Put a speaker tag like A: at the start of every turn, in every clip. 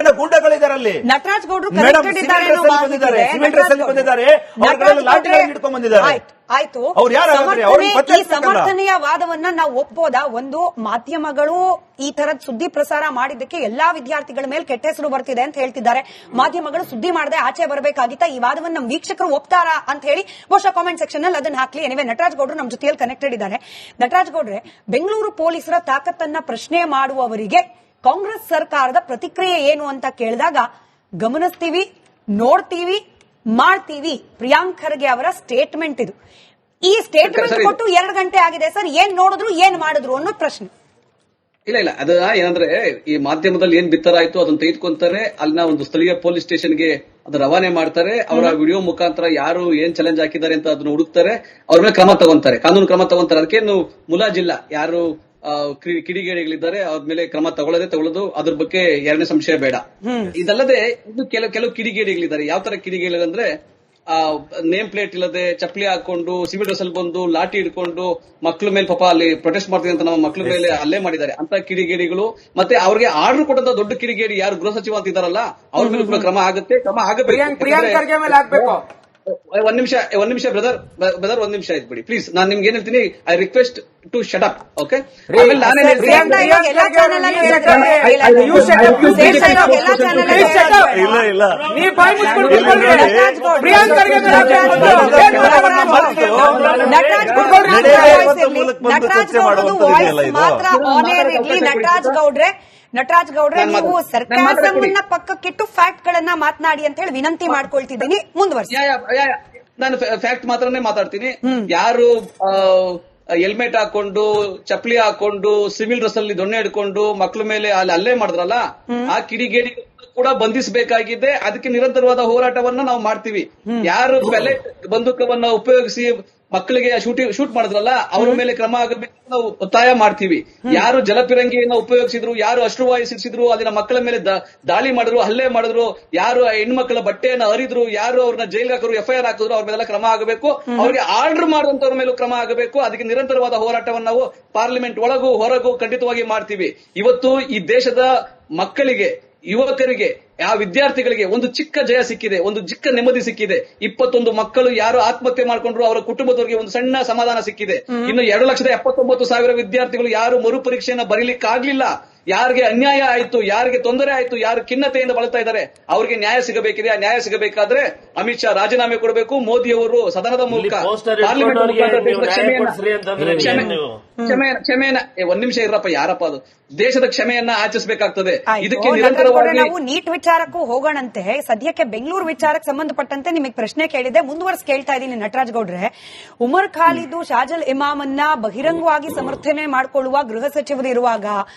A: ಬಂದ ಗೂಂಡಗಳಿದ್ದಾರೆ ಅಲ್ಲಿ.
B: ನಟರಾಜ್ ಗೌಡ್ರು
A: ಹಿಡ್ಕೊಂಡ್ ಬಂದಿದ್ದಾರೆ.
B: ಆಯ್ತು, ಈ ಸಮರ್ಥನೆಯ ವಾದವನ್ನ ನಾವು ಒಪ್ಪೋದಾ? ಒಂದು, ಮಾಧ್ಯಮಗಳು ಈ ತರದ ಸುದ್ದಿ ಪ್ರಸಾರ ಮಾಡಿದ್ದಕ್ಕೆ ಎಲ್ಲಾ ವಿದ್ಯಾರ್ಥಿಗಳ ಮೇಲೆ ಕೆಟ್ಟ ಹೆಸರು ಬರ್ತಿದೆ ಅಂತ ಹೇಳ್ತಿದ್ದಾರೆ. ಮಾಧ್ಯಮಗಳು ಸುದ್ದಿ ಮಾಡದೆ ಆಚೆ ಬರಬೇಕಾಗಿತ್ತ? ಈ ವಾದವನ್ನ ನಮ್ಮ ವೀಕ್ಷಕರು ಒಪ್ತಾರಾ ಅಂತ ಹೇಳಿ ಬಹುಶಃ ಕಾಮೆಂಟ್ ಸೆಕ್ಷನ್ ಅಲ್ಲಿ ಅದನ್ನ ಹಾಕ್ಲಿ. ಎನಿವೆ, ನಟರಾಜ್ ಗೌಡ್ರು ನಮ್ಮ ಜೊತೆಯಲ್ಲಿ ಕನೆಕ್ಟೆಡ್ ಇದ್ದಾರೆ. ನಟರಾಜ್ ಗೌಡ್ರೆ, ಬೆಂಗಳೂರು ಪೊಲೀಸರ ತಾಕತ್ತನ್ನ ಪ್ರಶ್ನೆ ಮಾಡುವವರಿಗೆ ಕಾಂಗ್ರೆಸ್ ಸರ್ಕಾರದ ಪ್ರತಿಕ್ರಿಯೆ ಏನು ಅಂತ ಕೇಳಿದಾಗ, ಗಮನಿಸ್ತೀವಿ, ನೋಡ್ತೀವಿ, ಮಾಡ್ತೀವಿ, ಪ್ರಿಯಾಂಕ್ ಖರ್ಗೆ ಅವರ ಸ್ಟೇಟ್ಮೆಂಟ್ ಇದು. ಈ ಸ್ಟೇಟ್ಮೆಂಟ್ ಕೊಟ್ಟು 2 ಗಂಟೆ ಆಗಿದೆ ಸರ್, ಏನ್ ನೋಡಿದ್ರು ಏನ್ ಮಾಡಿದ್ರು ಅನ್ನೋ ಪ್ರಶ್ನೆ.
C: ಇಲ್ಲ ಅದ ಏನಂದ್ರೆ, ಈ ಮಾಧ್ಯಮದಲ್ಲಿ ಏನ್ ಬಿತ್ತರಾಯ್ತು ಅದನ್ನ ತೆಗೆದುಕೊಂತಾರೆ, ಅಲ್ಲಿನ ಒಂದು ಸ್ಥಳೀಯ ಪೊಲೀಸ್ ಸ್ಟೇಷನ್ಗೆ ಅದು ರವಾನೆ ಮಾಡ್ತಾರೆ. ಅವರ ವಿಡಿಯೋ ಮುಖಾಂತರ ಯಾರು ಏನ್ ಚಾಲೆಂಜ್ ಹಾಕಿದ್ದಾರೆ ಅಂತ ಅದನ್ನ ಹುಡುಕ್ತಾರೆ, ಅವ್ರ ಮೇಲೆ ಕ್ರಮ ತಗೊಂತಾರೆ, ಕಾನೂನು ಕ್ರಮ ತಗೊಂತಾರೆ. ಅದಕ್ಕೇನು ಮುಲಾಜಿಲ್ಲ. ಯಾರು ಕಿಡಿಗೇಡಿಗಳಿದ್ದಾರೆ ಅವ್ರ ಮೇಲೆ ಕ್ರಮ ತಗೊಳ್ಳೋದು, ಅದ್ರ ಬಗ್ಗೆ ಎರಡನೇ ಸಂಶಯ ಬೇಡ. ಇದಲ್ಲದೆ ಇನ್ನು ಕೆಲವು ಕಿಡಿಗೇಡಿಗಳಿದ್ದಾರೆ. ಯಾವ ತರ ಕಿಡಿಗೇಡಿಗಳಂದ್ರೆ, ನೇಮ್ ಪ್ಲೇಟ್ ಇಲ್ಲದೆ ಚಪ್ಪಲಿ ಹಾಕೊಂಡು ಸಿವಿಲ್ ಡ್ರೆಸ್ ಅಲ್ಲಿ ಬಂದು ಲಾಠಿ ಹಿಡ್ಕೊಂಡು ಮಕ್ಳ ಮೇಲೆ ಪಾಪ ಅಲ್ಲಿ ಪ್ರೊಟೆಸ್ಟ್ ಮಾಡ್ತೀವಿ ಅಂತ ನಮ್ಮ ಮಕ್ಳ ಮೇಲೆ ಹಲ್ಲೆ ಮಾಡಿದ್ದಾರೆ. ಅಂತ ಕಿಡಿಗೇಡಿಗಳು. ಮತ್ತೆ ಅವ್ರಿಗೆ ಆರ್ಡರ್ ಕೊಟ್ಟಂತ ದೊಡ್ಡ ಕಿಡಿಗೇಡಿ ಯಾರು ಗೃಹ ಸಚಿವ ಅಂತ ಇದಾರಲ್ಲ, ಅವ್ರ ಮೇಲೆ ಕೂಡ ಕ್ರಮ ಆಗತ್ತೆ. ಕ್ರಮ ಆಗಬೇಕು. ಒಂದ್ ನಿಮಿಷ ಬ್ರದರ್, ಒಂದ್ ನಿಮಿಷ ಆಯ್ತು ಬಿಡಿ ಪ್ಲೀಸ್. ನಾನು ನಿಮ್ಗೆ ಏನ್ ಹೇಳ್ತೀನಿ, I request to shut up. Okay, ಆಮೇಲೆ ನಾನೇನ್ ಹೇಳ್ತೀನಿ,
B: ನಟರಾಜ್ ಗೌಡ್ರೆ, ನೀವು ಸರ್ಕಾರವನ್ನ ಪಕ್ಕಕ್ಕಿಟ್ಟು ಫ್ಯಾಕ್ಟ್ ಗಳನ್ನ ಮಾತನಾಡಿ ಅಂತ ಹೇಳಿ ವಿನಂತಿ ಮಾಡ್ಕೊಳ್ತಿದ್ದೀನಿ. ಮುಂದುವರಿಸಿ.
C: ನಾನು ಫ್ಯಾಕ್ಟ್ ಮಾತ್ರನೇ ಮಾತಾಡ್ತೀನಿ. ಯಾರು ಹೆಲ್ಮೆಟ್ ಹಾಕೊಂಡು ಚಪ್ಪಲಿ ಹಾಕೊಂಡು ಸಿವಿಲ್ ಡ್ರೆಸ್ ಅಲ್ಲಿ ದೊಣ್ಣೆ ಹಿಡ್ಕೊಂಡು ಮಕ್ಳ ಮೇಲೆ ಅಲ್ಲಿ ಹಲ್ಲೆ ಮಾಡಿದ್ರಲ್ಲ, ಆ ಕಿಡಿಗೇಡಿ ಕೂಡ ಬಂಧಿಸಬೇಕಾಗಿದೆ. ಅದಕ್ಕೆ ನಿರಂತರವಾದ ಹೋರಾಟವನ್ನ ನಾವು ಮಾಡ್ತೀವಿ. ಯಾರು ಪೆಲೆಟ್ ಬಂದೂಕವನ್ನ ಉಪಯೋಗಿಸಿ ಮಕ್ಕಳಿಗೆ ಶೂಟ್ ಮಾಡಿದ್ರಲ್ಲ, ಅವ್ರ ಮೇಲೆ ಕ್ರಮ ಆಗಬೇಕು ನಾವು ಒತ್ತಾಯ ಮಾಡ್ತೀವಿ. ಯಾರು ಜಲಪಿರಂಗಿಯನ್ನ ಉಪಯೋಗಿಸಿದ್ರು, ಯಾರು ಅಶ್ರುವಾಯು ಸಿಡಿಸಿದ್ರು, ಅಲ್ಲಿನ ಮಕ್ಕಳ ಮೇಲೆ ದಾಳಿ ಮಾಡಿದ್ರು, ಹಲ್ಲೆ ಮಾಡಿದ್ರು, ಯಾರು ಹೆಣ್ಮಕ್ಳ ಬಟ್ಟೆಯನ್ನ ಹರಿದ್ರು, ಯಾರು ಅವ್ರನ್ನ ಜೈಲ್ಗೆ ಹಾಕಿದ್ರು, FIR ಹಾಕಿದ್ರು, ಅವ್ರ ಮೇಲೆಲ್ಲ ಕ್ರಮ ಆಗಬೇಕು. ಅವ್ರಿಗೆ ಆರ್ಡರ್ ಮಾಡುವಂತವ್ರ ಮೇಲೂ ಕ್ರಮ ಆಗಬೇಕು. ಅದಕ್ಕೆ ನಿರಂತರವಾದ ಹೋರಾಟವನ್ನು ನಾವು ಪಾರ್ಲಿಮೆಂಟ್ ಒಳಗೂ ಹೊರಗೂ ಖಂಡಿತವಾಗಿ ಮಾಡ್ತೀವಿ. ಇವತ್ತು ಈ ದೇಶದ ಮಕ್ಕಳಿಗೆ, ಯುವಕರಿಗೆ, ಆ ವಿದ್ಯಾರ್ಥಿಗಳಿಗೆ ಒಂದು ಚಿಕ್ಕ ಜಯ ಸಿಕ್ಕಿದೆ, ಒಂದು ಚಿಕ್ಕ ನೆಮ್ಮದಿ ಸಿಕ್ಕಿದೆ. 21 ಮಕ್ಕಳು ಯಾರು ಆತ್ಮಹತ್ಯೆ ಮಾಡ್ಕೊಂಡ್ರು, ಅವರ ಕುಟುಂಬದವರಿಗೆ ಒಂದು ಸಣ್ಣ ಸಮಾಧಾನ ಸಿಕ್ಕಿದೆ. ಇನ್ನು 2,79,000 ವಿದ್ಯಾರ್ಥಿಗಳು ಯಾರು ಮರುಪರೀಕ್ಷೆಯನ್ನ ಬರೀಲಿಕ್ಕಾಗ್ಲಿಲ್ಲ, ಯಾರಿಗೆ ಅನ್ಯಾಯ ಆಯ್ತು, ಯಾರಿಗೆ ತೊಂದರೆ ಆಯ್ತು, ಯಾರು ಖಿನ್ನತೆಯಿಂದ ಬಳಲ್ತಾ ಇದ್ದಾರೆ, ಅವರಿಗೆ ನ್ಯಾಯ ಸಿಗಬೇಕಿದೆ. ಆ ನ್ಯಾಯ ಸಿಗಬೇಕಾದ್ರೆ ಅಮಿತ್ ಶಾ ರಾಜೀನಾಮೆ ಕೊಡಬೇಕು. ಮೋದಿ ಅವರು ಸದನದ ಮೂಲಕ, ಪಾರ್ಲಿಮೆಂಟ್ ಕ್ಷಮೆಯನ್ನ ಒಂದ್ ನಿಮಿಷ ಇರಪ್ಪ, ಯಾರಪ್ಪ ಅದು, ದೇಶದ ಕ್ಷಮೆಯನ್ನ ಆಚರಿಸಬೇಕಾಗ್ತದೆ. ಇದಕ್ಕೆ ನಿರಂತರವಾಗಿ
B: ನಾವು ನೀಟ್ ವಿಚಾರಕ್ಕೂ ಹೋಗೋಣಂತೆ. ಸದ್ಯಕ್ಕೆ ಬೆಂಗಳೂರು ವಿಚಾರಕ್ಕೆ ಸಂಬಂಧಪಟ್ಟಂತೆ ನಿಮಗೆ ಪ್ರಶ್ನೆ ಕೇಳಿದೆ, ಮುಂದುವರೆಸಿ ಕೇಳ್ತಾ ಇದ್ದೀನಿ ನಟರಾಜ್ ಗೌಡ್ರೆ. ಉಮರ್ ಖಾಲಿದ್, ಶಾಜಲ್ ಇಮಾಮನ್ನ ಬಹಿರಂಗವಾಗಿ ಸಮರ್ಥನೆ ಮಾಡಿಕೊಳ್ಳುವ ಗೃಹ ಸಚಿವರು ಇರುವಾಗ,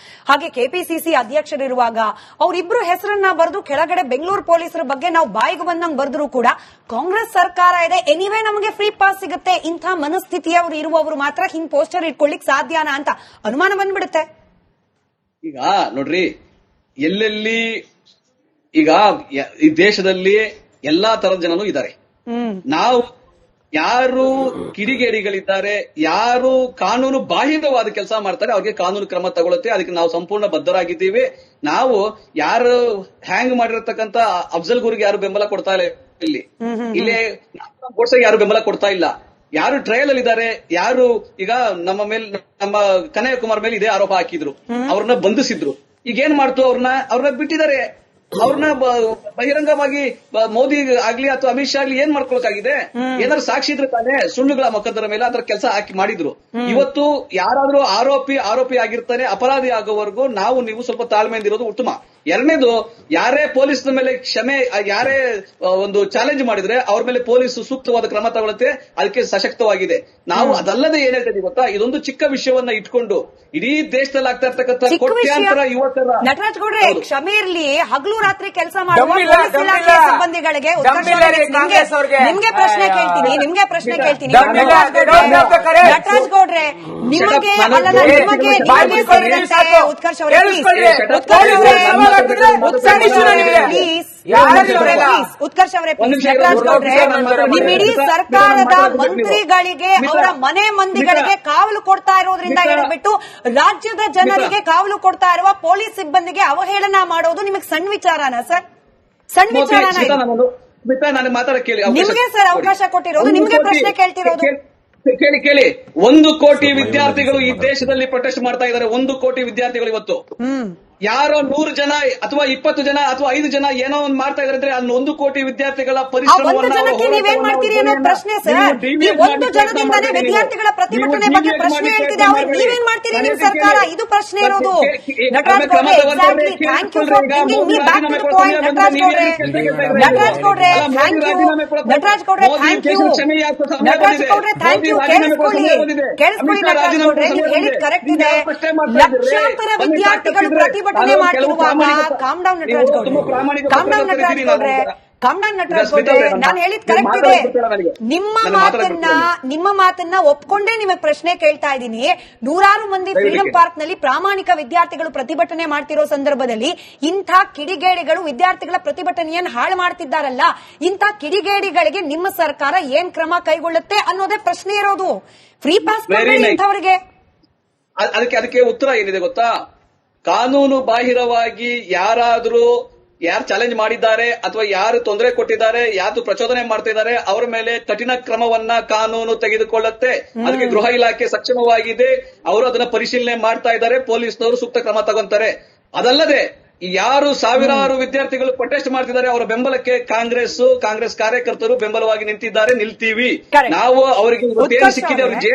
B: ಹಾಗೆ ಕೆಪಿಸಿಸಿ ಅಧ್ಯಕ್ಷರಿರುವಾಗ, ಅವರಿಬ್ರು ಹೆಸರನ್ನ ಬರೆದು ಕೆಳಗಡೆ ಬೆಂಗಳೂರು ಪೊಲೀಸರ ಬಗ್ಗೆ ನಾವು ಬಾಯಿಗೆ ಬಂದಂಗ್ ಬರೆದ್ರು ಕೂಡ ಕಾಂಗ್ರೆಸ್ ಸರ್ಕಾರ ಇದೆ, ಎನಿವೇ ನಮಗೆ ಫ್ರೀ ಪಾಸ್ ಸಿಗುತ್ತೆ, ಇಂಥ ಮನಸ್ಥಿತಿಯವರು ಇರುವವರು ಮಾತ್ರ ಹಿಂಗ್ ಪೋಸ್ಟರ್ ಇಟ್ಕೊಳ್ಳಿಕ್ ಸಾಧ್ಯನಾ ಅಂತ ಅನುಮಾನ ಬಂದ್ಬಿಡುತ್ತೆ.
C: ಈಗ ನೋಡ್ರಿ, ಎಲ್ಲೆಲ್ಲಿ ಈಗ ಈ ದೇಶದಲ್ಲಿ ಎಲ್ಲಾ ತರದ ಜನನು ಇದ್ದಾರೆ. ನಾವು ಯಾರು ಕಿಡಿಗೇಡಿಗಳಿದ್ದಾರೆ, ಯಾರು ಕಾನೂನು ಬಾಹಿರವಾದ ಕೆಲಸ ಮಾಡ್ತಾರೆ, ಅವ್ರಿಗೆ ಕಾನೂನು ಕ್ರಮ ತಗೊಳುತ್ತೆ. ಅದಕ್ಕೆ ನಾವು ಸಂಪೂರ್ಣ ಬದ್ಧರಾಗಿದ್ದೀವಿ. ನಾವು ಯಾರು ಹ್ಯಾಂಗ್ ಮಾಡಿರತಕ್ಕಂತ ಅಫ್ಜಲ್ ಗುರಿಗೆ ಯಾರು ಬೆಂಬಲ ಕೊಡ್ತಾ ಇಲ್ಲ, ಇಲ್ಲಿ ಗೋಡ್ಸೆಗೆ ಯಾರು ಬೆಂಬಲ ಕೊಡ್ತಾ ಇಲ್ಲ. ಯಾರು ಟ್ರಯಲ್ ಅಲ್ಲಿ ಇದ್ದಾರೆ, ಯಾರು ಈಗ ನಮ್ಮ ಕನ್ಯಾಕುಮಾರ್ ಮೇಲೆ ಇದೇ ಆರೋಪ ಹಾಕಿದ್ರು, ಅವ್ರನ್ನ ಬಂಧಿಸಿದ್ರು. ಈಗ ಏನ್ ಮಾಡ್ತು, ಅವ್ರನ್ನ ಬಿಟ್ಟಿದ್ದಾರೆ. ಅವ್ರನ್ನ ಬಹಿರಂಗವಾಗಿ ಮೋದಿ ಆಗ್ಲಿ ಅಥವಾ ಅಮಿತ್ ಶಾ ಆಗ್ಲಿ ಏನ್ ಮಾಡ್ಕೊಳಕಾಗಿದೆ? ಏನಾದ್ರು ಸಾಕ್ಷಿ ಇದ್ರೆ ತಾನೇ ಸುಳ್ಳುಗಳ ಮೊಕದ್ದರ ಮೇಲೆ ಅದರ ಕೆಲಸ ಹಾಕಿ ಮಾಡಿದ್ರು. ಇವತ್ತು ಯಾರಾದ್ರೂ ಆರೋಪಿ ಆಗಿರ್ತಾನೆ, ಅಪರಾಧಿ ಆಗೋವರೆಗೂ ನೀವು ಸ್ವಲ್ಪ ತಾಳ್ಮೆಯಿಂದ ಇರೋದು ಉತ್ತಮ. ಎರಡನೇದು, ಯಾರೇ ಪೊಲೀಸ್ ಮೇಲೆ ಯಾರೇ ಒಂದು ಚಾಲೆಂಜ್ ಮಾಡಿದ್ರೆ ಅವ್ರ ಮೇಲೆ ಪೊಲೀಸ್ ಸೂಕ್ತವಾದ ಕ್ರಮ ತಗೊಳುತ್ತೆ. ಅದಕ್ಕೆ ಸಶಕ್ತವಾಗಿದೆ. ನಾವು ಅದಲ್ಲದೆ ಏನ್ ಹೇಳ್ತೀವಿ ಗೊತ್ತಾ, ಇದೊಂದು ಚಿಕ್ಕ ವಿಷಯವನ್ನ ಇಟ್ಕೊಂಡು ಇಡೀ ದೇಶದಲ್ಲಿ ಆಗ್ತಾ ಇರ್ತಕ್ಕಂಥ ಕೋಟ್ಯಾಂತರ ಯುವಕರ,
B: ನಟರಾಜ್ ಗೌಡ್ರೆ ಕ್ಷಮೆ ಇರ್ಲಿ, ಹಗಲು ರಾತ್ರಿ ಕೆಲಸ ಮಾಡುವ ಸಿಬ್ಬಂದಿಗಳಿಗೆ ನಿಮ್ಗೆ ಪ್ರಶ್ನೆ ಕೇಳ್ತೀನಿ. ನಟರಾಜ್ ಗೌಡ್ರೆ, ನಿಮಗೆ ಉತ್ಕರ್ಷ್ ಅವರೇ ಉತ್ಕರ್ಷ್ ಅವರೇ,
C: ಒಂದ್ ನಿಮಿಷ
B: ನಟರಾಜ್ ಗೌಡ್ರೆ, ನಿಮ್ ಇಡೀ ಸರ್ಕಾರದ ಮಂತ್ರಿಗಳಿಗೆ ಅವರ ಮನೆ ಮಂದಿಗಳಿಗೆ ಕಾವಲು ಕೊಡ್ತಾ ಇರೋದ್ರಿಂದ ಹೇಳಿಬಿಟ್ಟು ರಾಜ್ಯದ ಜನರಿಗೆ ಕಾವಲು ಕೊಡ್ತಾ ಇರುವ ಪೊಲೀಸ್ ಸಿಬ್ಬಂದಿಗೆ ಅವಹೇಳನ ಮಾಡೋದು ನಿಮಗೆ ಸಣ್ಣ ವಿಚಾರನಾ ಸರ್? ಸಣ್ಣ ವಿಚಾರನಾ?
C: ನಾನು ಮಾತಾಡಕ್ಕೆ ಕೇಳಿ.
B: ನಿಮ್ಗೆ ಸರ್ ಅವಕಾಶ ಕೊಟ್ಟಿರೋದು, ನಿಮ್ಗೆ ಪ್ರಶ್ನೆ ಕೇಳ್ತಿರೋದು.
C: ಕೇಳಿ 1 ಕೋಟಿ ವಿದ್ಯಾರ್ಥಿಗಳು ಈ ದೇಶದಲ್ಲಿ ಪ್ರೊಟೆಸ್ಟ್ ಮಾಡ್ತಾ ಇದ್ದಾರೆ. 1 ಕೋಟಿ ವಿದ್ಯಾರ್ಥಿಗಳು ಇವತ್ತು ಯಾರೋ 100 ಜನ ಅಥವಾ 20 ಜನ ಅಥವಾ 5 ಜನ ಏನೋ ಒಂದು ಮಾಡ್ತಾ ಇದಾರೆ ಅಂದ್ರೆ ಅಲ್ಲಿ 1 ಕೋಟಿ ವಿದ್ಯಾರ್ಥಿಗಳ
B: ಒಂದು ಜನಕ್ಕೆ ನೀವೇನ್ ಮಾಡ್ತೀರಿ ಅನ್ನೋ ಪ್ರಶ್ನೆ ಸರ್. ಈ 1 ಜನದಿಂದಾನೇ ವಿದ್ಯಾರ್ಥಿಗಳ ಪ್ರತಿಭಟನೆ ಬಗ್ಗೆ ಪ್ರಶ್ನೆ ಹೇಳ್ತಿದೆ. ಅವ್ರಿಗೆ ನೀವೇನ್ ಮಾಡ್ತೀರಿ ನಿಮ್ ಸರ್ಕಾರ? ಇದು ಪ್ರಶ್ನೆ ಇರೋದು. ನಟರಾಜ್ ಗೌಡ್ರೆ, exactly. Thank you for bringing me back to the point. Nataraj ಗೌಡ್ರೆ, ನಟರಾಜ್ ಗೌಡ್ರೆ, ಥ್ಯಾಂಕ್ ಯು. ನಟರಾಜ್ ಗೌಡ್ರೆ, ಥ್ಯಾಂಕ್ ಯು. ನಟರಾಜ್ ಗೌಡ್ರೆ, ಥ್ಯಾಂಕ್ ಯು. ಕೇಳಿಸ್ಕೊಳ್ಳಿ ನಟರಾಜ್ ಗೌಡ್ರೆ, ನೀವು ಹೇಳಿದ್ ಕರೆಕ್ಟ್ ಇದೆ. ಲಕ್ಷಾಂತರ ವಿದ್ಯಾರ್ಥಿಗಳು ಪ್ರತಿಭಟನೆ ಮಾಡ್ತಿರುವಾಗ ಕಾಮ್ ಡೌನ್ ನಟರಾಜ್ ಗೌಡ್ರೆ, ಕಾಮ್ ಡೌನ್ ನಟರಾಜ್ ಗೌಡ್ರೆ, ಕಾಮ್ ಡೌನ್ ನಟರಾಜ್ ಗೌಡ್ರೆ. ನಾನು ಹೇಳಿದ್ ಕರೆಕ್ಟ್ ಇದೆ. ನಿಮ್ಮ ಮಾತನ್ನ ಒಪ್ಕೊಂಡೇ ನಿಮಗೆ ಪ್ರಶ್ನೆ ಕೇಳ್ತಾ ಇದ್ದೀನಿ. ನೂರಾರು ಮಂದಿ ಫ್ರೀಡಂ ಪಾರ್ಕ್ ನಲ್ಲಿ ಪ್ರಾಮಾಣಿಕ ವಿದ್ಯಾರ್ಥಿಗಳು ಪ್ರತಿಭಟನೆ ಮಾಡ್ತಿರೋ ಸಂದರ್ಭದಲ್ಲಿ ಇಂಥ ಕಿಡಿಗೇಡಿಗಳು ವಿದ್ಯಾರ್ಥಿಗಳ ಪ್ರತಿಭಟನೆಯನ್ನು ಹಾಳು ಮಾಡ್ತಿದ್ದಾರಲ್ಲ, ಇಂಥ ಕಿಡಿಗೇಡಿಗಳಿಗೆ ನಿಮ್ಮ ಸರ್ಕಾರ ಏನ್ ಕ್ರಮ ಕೈಗೊಳ್ಳುತ್ತೆ ಅನ್ನೋದೇ ಪ್ರಶ್ನೆ ಇರೋದು. ಫ್ರೀ ಪಾಸ್ ಇಂಥವರಿಗೆ
C: ಅದಕ್ಕೆ ಉತ್ತರ ಏನಿದೆ ಗೊತ್ತಾ? ಕಾನೂನು ಬಾಹಿರವಾಗಿ ಯಾರು ಚಾಲೆಂಜ್ ಮಾಡಿದ್ದಾರೆ ಅಥವಾ ಯಾರು ತೊಂದರೆ ಕೊಟ್ಟಿದ್ದಾರೆ, ಯಾರು ಪ್ರಚೋದನೆ ಮಾಡ್ತಿದ್ದಾರೆ, ಅವರ ಮೇಲೆ ಕಠಿಣ ಕ್ರಮವನ್ನ ಕಾನೂನು ತೆಗೆದುಕೊಳ್ಳುತ್ತೆ. ಅದಕ್ಕೆ ಗೃಹ ಇಲಾಖೆ ಸಕ್ಷಮವಾಗಿದೆ. ಅವರು ಅದನ್ನ ಪರಿಶೀಲನೆ ಮಾಡ್ತಾ ಇದ್ದಾರೆ. ಪೊಲೀಸ್ನವರು ಸೂಕ್ತ ಕ್ರಮ ತಗೊಂತಾರೆ. ಅದಲ್ಲದೆ ಯಾರು ಸಾವಿರಾರು ವಿದ್ಯಾರ್ಥಿಗಳು ಪ್ರೊಟೆಸ್ಟ್ ಮಾಡ್ತಿದ್ದಾರೆ ಅವರ ಬೆಂಬಲಕ್ಕೆ ಕಾಂಗ್ರೆಸ್ ಕಾರ್ಯಕರ್ತರು ಬೆಂಬಲವಾಗಿ ನಿಂತಿದ್ದಾರೆ. ನಿಲ್ತೀವಿ ನಾವು. ಅವರಿಗೆ ಸಿಕ್ಕಿದೆ, ಅವ್ರಿಗೆ